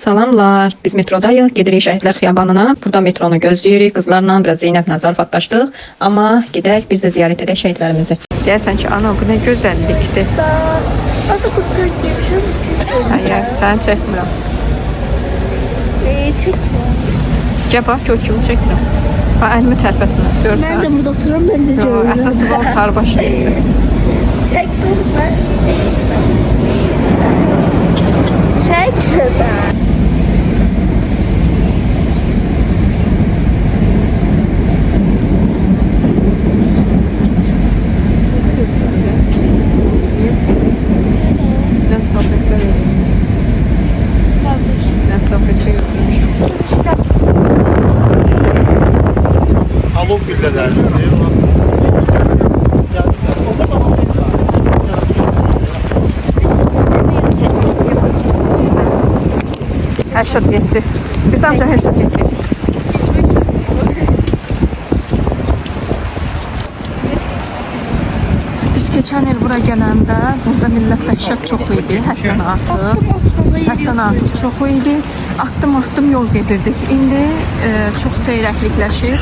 Salamlar. Biz metrodayıq. Gedirik Şəhidlər Xiyabanına. Burada metronu gözləyirik. Qızlarla biraz Zeynəblə zarafatlaşdıq. Amma gedək biz də ziyarət edək şəhidlərimizi. Deyərsən ki, ana bu nə gözəllikdir. Nasıl kurtlar giymişim? Hayır, sən çəkmirəm. Çekmiyorum. Gəl bax, kökümü çəkmirəm. Bax, əlimi tərpətmə. Görsən. Ben de burada oturuyorum, ben de görüyorum. Əsası var, sarbaş çəkdir. Çektim ben. Çektim. Halok bildiler. Həşət getdi. Biz ancaq həşət getdik. Biz keçən il bura gələndə burada millət dəhşət çox idi, həddən artıq çox idi. Addım yol gedirdik. İndi çox seyrəklikləşir.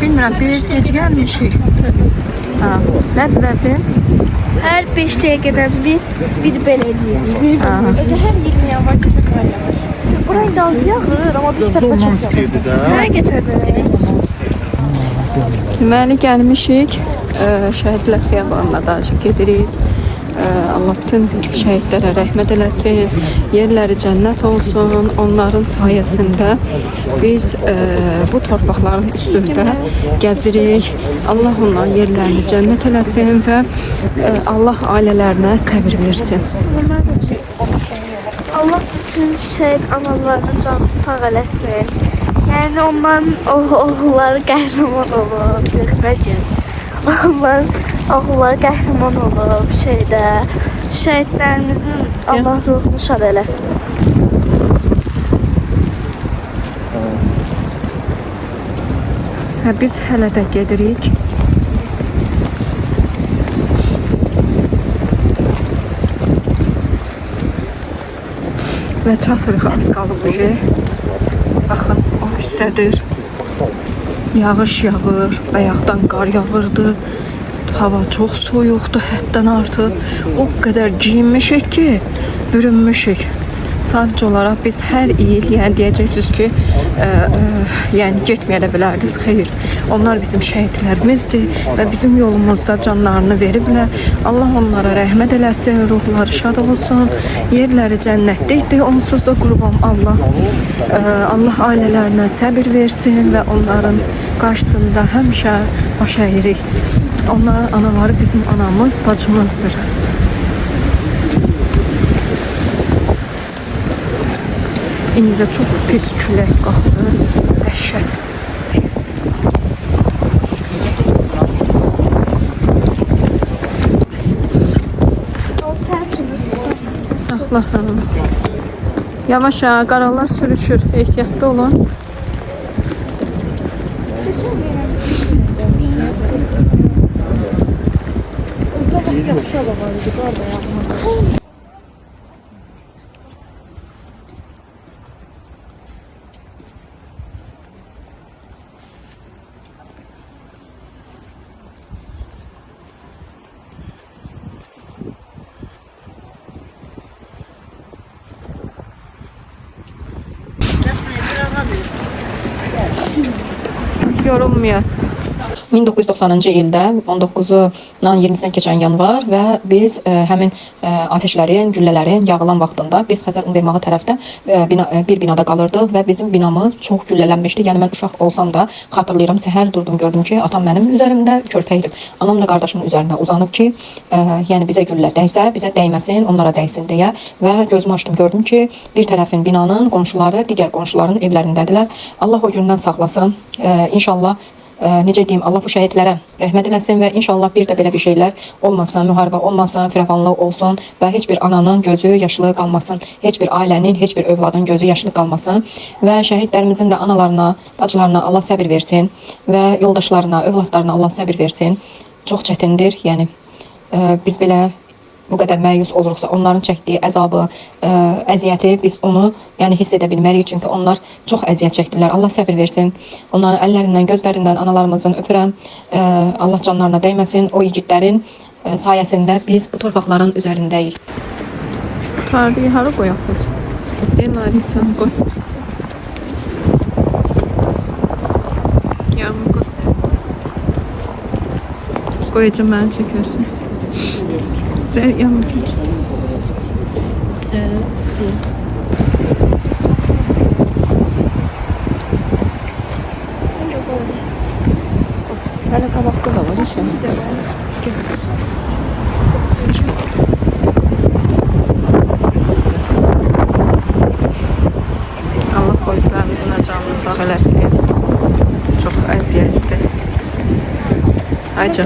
Bilmirəm, biz gec gəlmişik. Nə dedəsin? Her 5 dakikadan bir belediye. Mesela her 20 yağmur köpek var yavaş. Burayı da az yağır ama bir sefer çok yağır. Nereye getirdi? Deməli gəlmişik. Şəhidlər Xiyabanına da gedirik. Allah bütün şəhidlərə rəhmət eləsin. Yerləri cənnət olsun. Onların sayəsində biz bu torpaqların üstündə gəzirik. Allah onların yerlərini cənnət eləsin və Allah ailələrinə səbir versin. Allah bütün şehit analarını canı sağ eləsin. Yani onların oğulları qəhrəman olub. Onların oğulları qəhrəman olub şeydə. Şəhidlərimizin Allah ruhunu şad eləsin. Biz hələ də gedirik. Və çatırıq, az qalıb bu şey. Baxın, o hissədir. Yağış yağır, bayaqdan qar yağırdı. Hava çox soyuqdur, həddən artıq. O qədər giyinmişik ki, bürünmüşük. Sadəcə olaraq biz hər il, yəni deyəcəksiniz ki, yəni getməyə də bilərdiniz, xeyr. Onlar bizim şəhidlərimizdir və bizim yolumuzda canlarını veriblər. Allah onlara rəhmət eləsin, ruhları şad olsun, yerləri cənnətlikdir, onsuz da qurban Allah. Allah ailələrinə səbir versin və onların qarşısında həmişə baş əyirik. Onların anaları bizim anamız, bacımızdır. İndi də çox pis külək qalxdı, dəhşət. Saxla. Yavaş ha, qaralar sürüşür, ehtiyatlı olun. Yorulmayasınız. 1990-cı ildə 19-dan 20-sinə keçən yanvar və biz həmin ateşlərin, güllələrin yağılan vaxtında biz Xəzər Univermağı tərəfdə bir binada qalırdıq və bizim binamız çox güllələnmişdi. Yəni mən uşaq olsam da xatırlayıram, səhər durdum, gördüm ki, atam mənim üzərimdə körpə idi. Anam da qardaşımın üzərində uzanıb ki, yəni bizə güllə dəysə, bizə dəyməsin, onlara dəysin deyə və gözümü açdım, gördüm ki, bir tərəfin binanın qonşuları digər qonşuların evlərindədirlər. Allah o gündən saxlasın. İnşallah necə deyim, Allah bu şəhidlərə rəhmət eləsin və inşallah bir də belə bir şeylər olmasın, müharibə olmasın, firavanlıq olsun və heç bir ananın gözü yaşlı qalmasın, heç bir ailənin, heç bir övladın gözü yaşlı qalmasın və şəhidlərimizin də analarına, bacılarına Allah səbir versin və yoldaşlarına, övladlarına Allah səbir versin. Çox çətindir, yəni biz belə bu qədər məyus oluruqsa, onların çəkdiyi əzabı, əziyyəti biz onu yəni hiss edə bilmərik. Çünki onlar çox əziyyət çəkdilər. Allah səbir versin. Onların əllərindən, gözlərindən analarımızın öpürəm. Allah canlarına dəyməsin. O yiğitlərin sayəsində biz bu torpaqların üzərindəyik. Tarlayı hara qoyaq biz? Larisa qoy. Yağmur qoy. Qoyacağım, məni çəkərsən. Yağmur gəl. Hələ qabaqda da var işə. Allah polislərimizin canını sağ eləsin. Çox əziyyətdir. Ayca.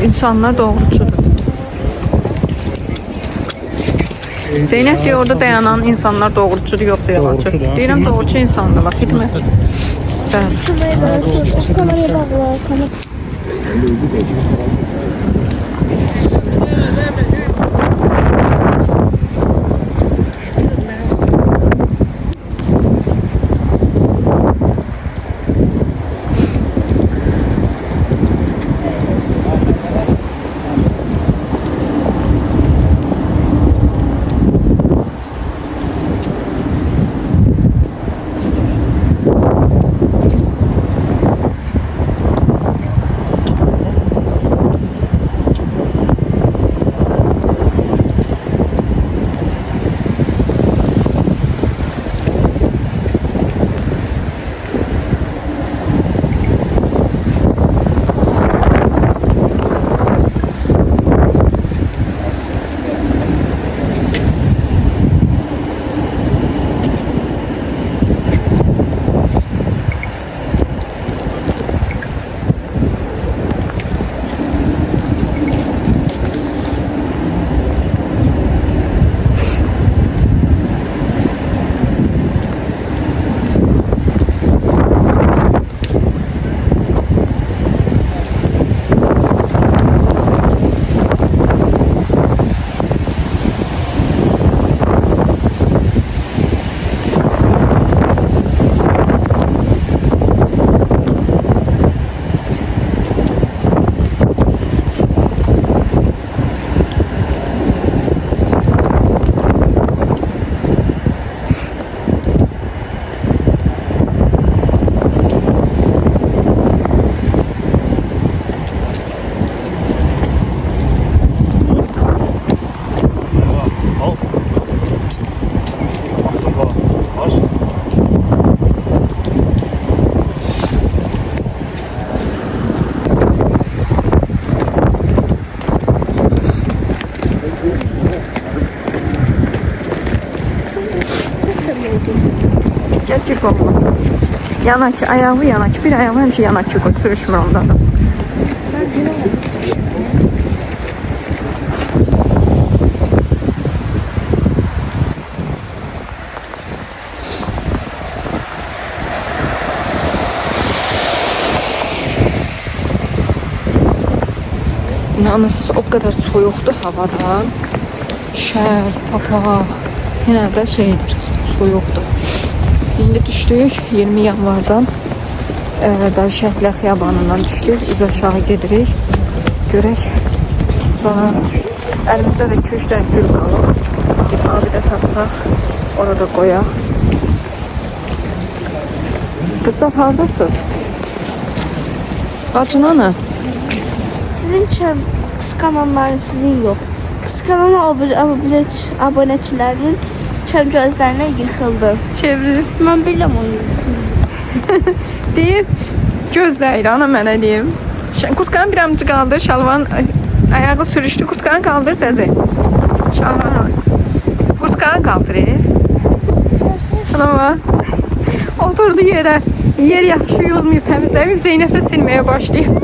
İnsanlar doğrucudur. Zeynep diyor orada dayanan insanlar doğrucudur yoksa yalancı. Deyirəm doğrucu insandırlar. Xidmət. Bəli. Kameraya bağla. Gerçek olma. Yanak, ayağı yanak. Bir ayağı həmişə yanak koy. Sürüşmür onda da. İnanırsınız o kadar soyuqdur havada. Şər, papaq. Yenə də şeydir, soyuqdur. İndi düşdük 20 yanvardan Şəhidlər Xiyabanından düşdük. Biz aşağı gedirik. Görək. Sonra əlimizdə də 2-3 dənə gül qalıb. Abidə tapsaq orada qoyaq. Qızlar haradasınız? Bacın ana? Sizin kıskananların sizin yok. Kıskanan abonəçilərin gözlerine yıkıldı. Çevirir. Ben bilmem onu. Deyib, gözləyir, ana mənə deyim. Qurtqanı bir amcı qaldır, şalvan ayağı sürüşdü, qurtqanı qaldır səzi. Şalvan qurtqanı qaldır. Ana oturdu yerə. Yer yaxşı yolmayıb, təmizləməyib, Zeynəb də silməyə başlayıb.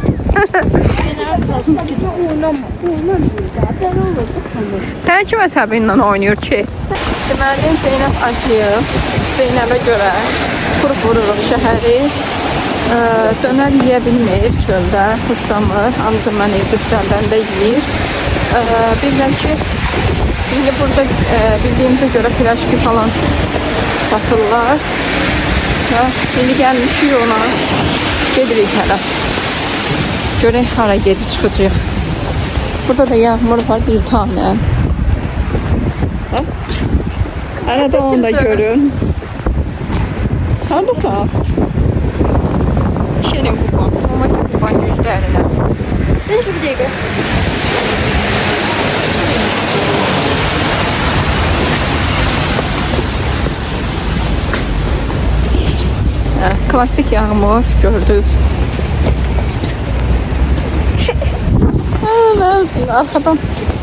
Sən kim əsəbinlə oynayır ki? Deməli, Zeynəb acıyıb. Zeynəbə görə qurub vururuq şəhəri. Dönər yeyə bilmir çöldə, xoşlamır. Ancaq mən evdə düzəldəndə yeyir. bilirəm ki, indi burada bildiyimizə görə pirajki falan satırlar. Və indi gəlmişik ona. Gedirik hələ. Görək hara gedib çıxacaq. Burada da yağmur var bir tane. Hələ də onu da görün. Haradasan? Şerin kupan. Ama kupan yüzlerine. Ben şu bir dakika. Klasik yağmur gördünüz. Arkadan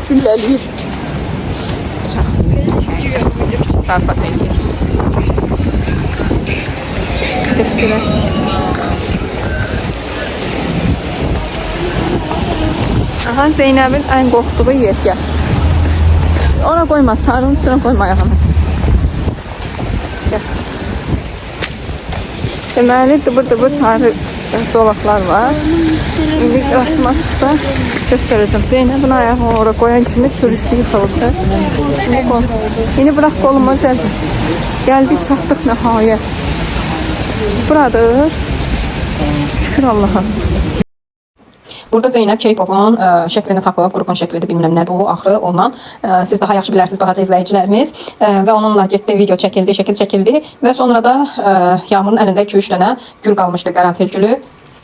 gülləliyir. Bıçaq zarfat eləyir. Götürək. Aha, Zeynəbin ən qorxduğu yer, gəl. Ona qoyma, sarının üstüne qoyma ayağını. Gəl. Deməli, dıbır-dıbır sarı zolaqlar var. İndi rastıma çıxsa göstərəcəm. Zeynəbin ayağını oraya qoyan kimi sürüşdü, yıxılıbdır. İndi bırax qoluma zəzim. Gəldik, çatdıq nəhayət. Buradır. Şükür Allah'a. Burada Zeynəb Keypovun şəklini tapıb, qrupun şəklidir, bilmirəm nədir o, axırı ondan. Siz daha yaxşı bilərsiniz, balaca izləyicilərimiz. Və onunla getdi, video çəkildi, şəkil çəkildi. Və sonra da Yağmurun əlində 2-3 dənə gül qalmışdı, qərənfil gülü.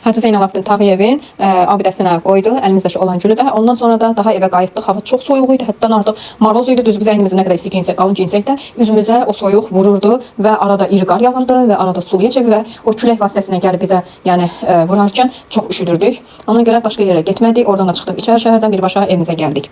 Hacı Zeynalabdin Tağıyevin abidəsinə qoydu, əlimizdəki olan gülü də. Ondan sonra da daha evə qayıtdıq. Hava çox soyuq idi, həddən artıq maroz idi. Düz biz əynimizə nə qədər isti giyinsək, qalın giyinsək də üzümüzə o soyuq vururdu və arada iri qar yağırdı və arada suluya çevir və o külək vasitəsilə gəlib bizə, yəni vurarkən çox üşüdürdük. Ona görə başqa yerə getmədik. Oradan da çıxdıq içəri şəhərdən birbaşa evimizə gəldik.